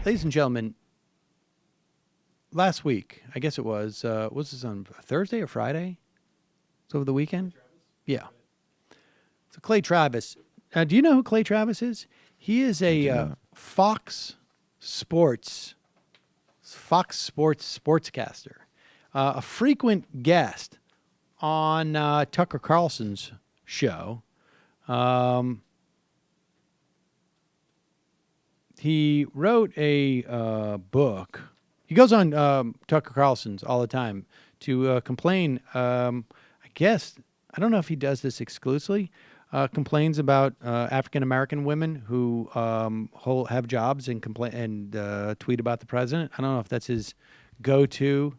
Ladies and gentlemen, last week, I guess it was this on Thursday or Friday? It's over the weekend? Yeah. So Clay Travis. Do you know who Clay Travis is? He is a Fox Sports sportscaster, a frequent guest on Tucker Carlson's show. He wrote a book. He goes on Tucker Carlson's all the time to complain. I guess, I don't know if he does this exclusively, complains about African-American women who have jobs and complain and tweet about the president. I don't know if that's his go-to,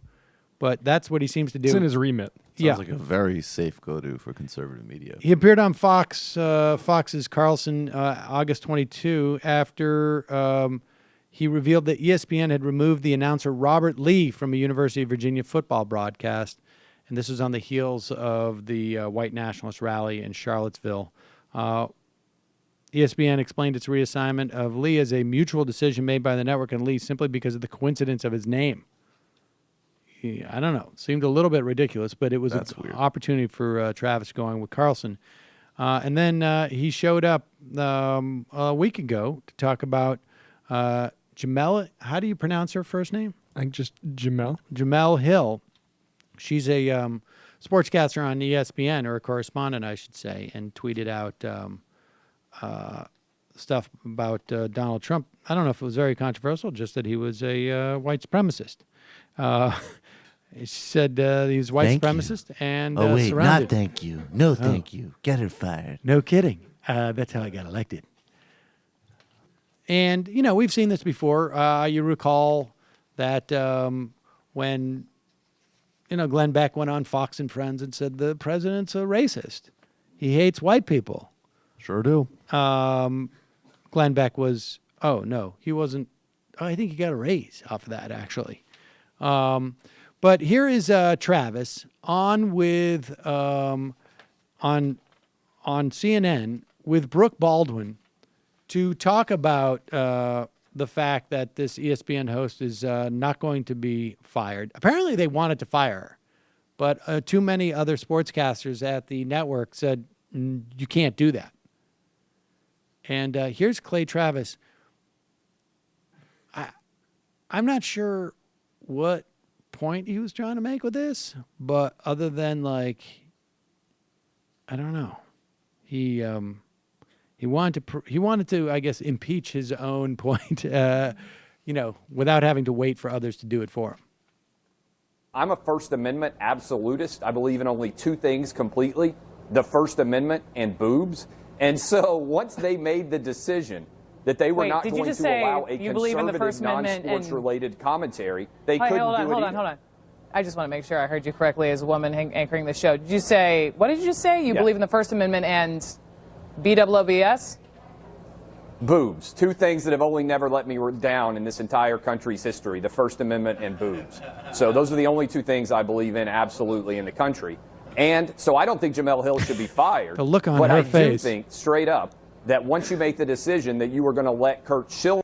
but that's what he seems to do. It's in his remit. Sounds like a very safe go-to for conservative media. He appeared on Fox's Carlson August 22 after he revealed that ESPN had removed the announcer Robert Lee from a University of Virginia football broadcast. And this was on the heels of the white nationalist rally in Charlottesville. ESPN explained its reassignment of Lee as a mutual decision made by the network and Lee simply because of the coincidence of his name. I don't know. It seemed a little bit ridiculous, but it was an opportunity for Travis going with Carlson. And then he showed up a week ago to talk about Jemele. How do you pronounce her first name? I think just Jemele. Jemele Hill. She's a sportscaster on ESPN, or a correspondent, I should say, and tweeted out stuff about Donald Trump. I don't know if it was very controversial, just that he was a white supremacist. She said he was white supremacist and wait, surrounded. not thank you. No, thank you. Get her fired. No kidding. That's how I got elected. And, you know, we've seen this before. You recall that when, you know, Glenn Beck went on Fox and Friends and said the president's a racist. He hates white people. Sure do. Glenn Beck was, oh, no, he wasn't. Oh, I think he got a raise off of that, actually. But here is Travis on with on CNN with Brooke Baldwin to talk about the fact that this ESPN host is not going to be fired. Apparently, they wanted to fire her, but too many other sportscasters at the network said you can't do that. And here's Clay Travis. I'm not sure what point he was trying to make with this, but other than, like, I don't know, he wanted to I guess impeach his own point, you know, without having to wait for others to do it for him. I'm a First Amendment absolutist. I believe in only two things completely: the First Amendment and boobs. And so once they made the decision that they were not going to allow a conservative, non-sports-related commentary, they couldn't do it either. Hold on. I just want to make sure I heard you correctly as a woman anchoring the show. Did you say, what did you say? You believe in the First Amendment and BWBS? Boobs. Two things that have only never let me down in this entire country's history: the First Amendment and boobs. So those are the only two things I believe in absolutely in the country. And so I don't think Jemele Hill should be fired. The look on but her I face. do think, straight up, that once you make the decision that you are going to let Kurt Schilling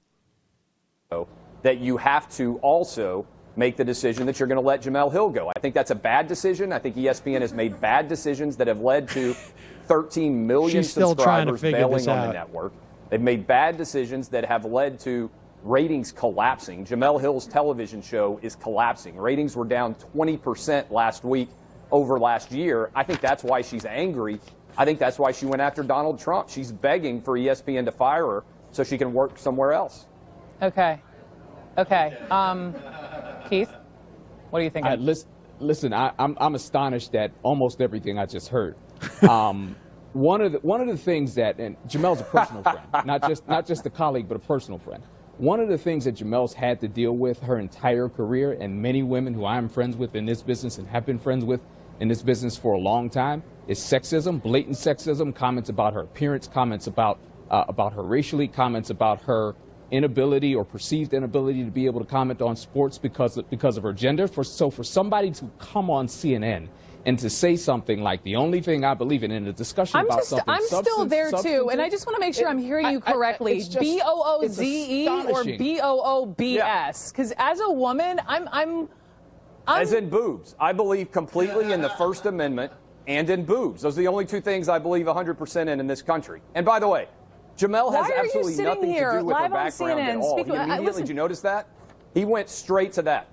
go, that you have to also make the decision that you're going to let Jemele Hill go. I think that's a bad decision. I think ESPN has made bad decisions that have led to 13 million subscribers bailing on the network. They've made bad decisions that have led to ratings collapsing. Jemele Hill's television show is collapsing. Ratings were down 20% last week over last year. I think that's why she's angry. I think that's why she went after Donald Trump. She's begging for ESPN to fire her so she can work somewhere else. Okay. Keith, what do you think? Listen, I'm astonished at almost everything I just heard. One of the things that, and Jemele's a personal friend, not just a colleague, but a personal friend. One of the things that Jemele's had to deal with her entire career, and many women who I am friends with in this business and have been friends with in this business for a long time, is sexism, blatant sexism, comments about her appearance, comments about her racially, comments about her inability or perceived inability to be able to comment on sports because of her gender. So for somebody to come on CNN and to say something like the only thing I believe in a discussion about something. I'm still there too, and I just want to make sure I'm hearing you correctly. BOOZE or BOOBS? Because as a woman, I'm as in boobs. I believe completely in the First Amendment and in boobs. Those are the only two things I believe 100% in this country. And by the way, Jemele has absolutely nothing to do with her background at all. Did you notice that? He went straight to that.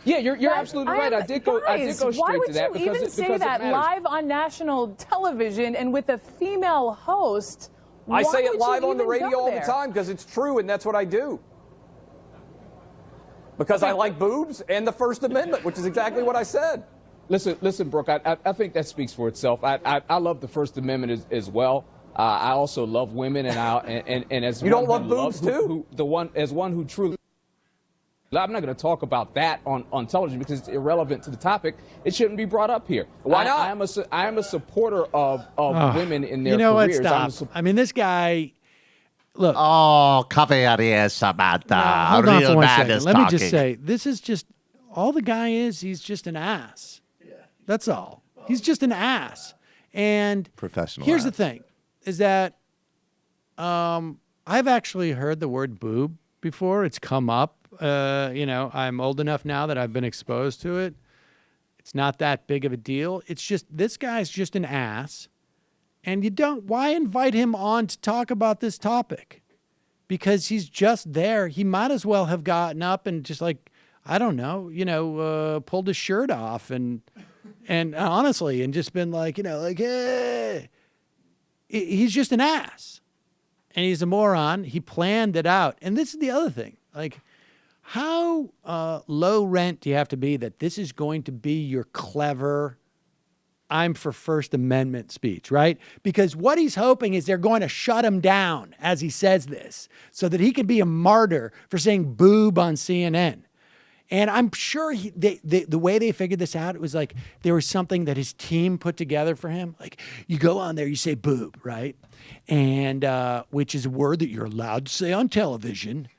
Yeah, you're absolutely right. I did go straight to that. Why would you even say that live on national television and with a female host? I say it live on the radio all the time because it's true, and that's what I do. Because I like boobs and the First Amendment, which is exactly what I said. Listen, Brooke, I think that speaks for itself. I love the First Amendment as well. I also love women, and as you don't love boobs too. As one who truly. I'm not going to talk about that on television because it's irrelevant to the topic. It shouldn't be brought up here. Why not? I am a supporter of women in their careers. You know what? Stop. I mean, this guy. Look. Oh, cover your ears, Samantha. Now, hold on for 1 second. Let me just talking. say, this is just all the guy is. He's just an ass. Yeah. That's all. He's just an ass. And Professional here's ass. the thing: is that I've actually heard the word boob before. It's come up. I'm old enough now that I've been exposed to it. It's not that big of a deal. It's just this guy's just an ass. And why invite him on to talk about this topic? Because he's just there. He might as well have gotten up and just pulled his shirt off and honestly, and just been like, hey. He's just an ass. And he's a moron. He planned it out. And this is the other thing. Like, how low rent do you have to be that this is going to be your clever, I'm for First Amendment speech, right? Because what he's hoping is they're going to shut him down as he says this so that he can be a martyr for saying boob on CNN. And I'm sure the way they figured this out, it was like there was something that his team put together for him. Like, you go on there, you say boob, right? And which is a word that you're allowed to say on television.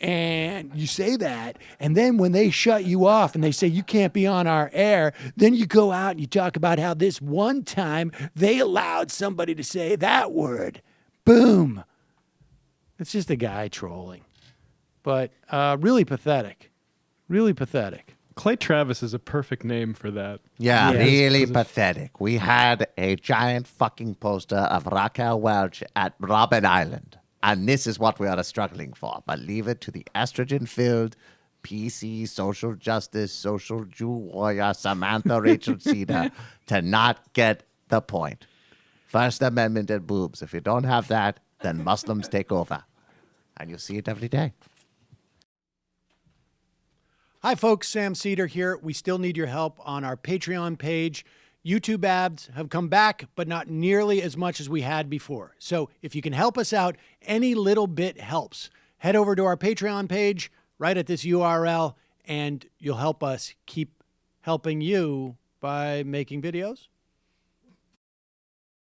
And you say that, and then when they shut you off and they say you can't be on our air, then you go out and you talk about how this one time they allowed somebody to say that word. Boom. It's just a guy trolling. But really pathetic. Really pathetic. Clay Travis is a perfect name for that. Yeah, Yeah. really pathetic. We had a giant fucking poster of Raquel Welch at Robben Island. And this is what we are struggling for. But leave it to the estrogen-filled, PC, social justice, social Jew warrior, Samantha Rachel Seder to not get the point. First Amendment and boobs. If you don't have that, then Muslims take over. And you see it every day. Hi, folks. Sam Seder here. We still need your help on our Patreon page. YouTube ads have come back, but not nearly as much as we had before. So if you can help us out, any little bit helps. Head over to our Patreon page right at this URL, and you'll help us keep helping you by making videos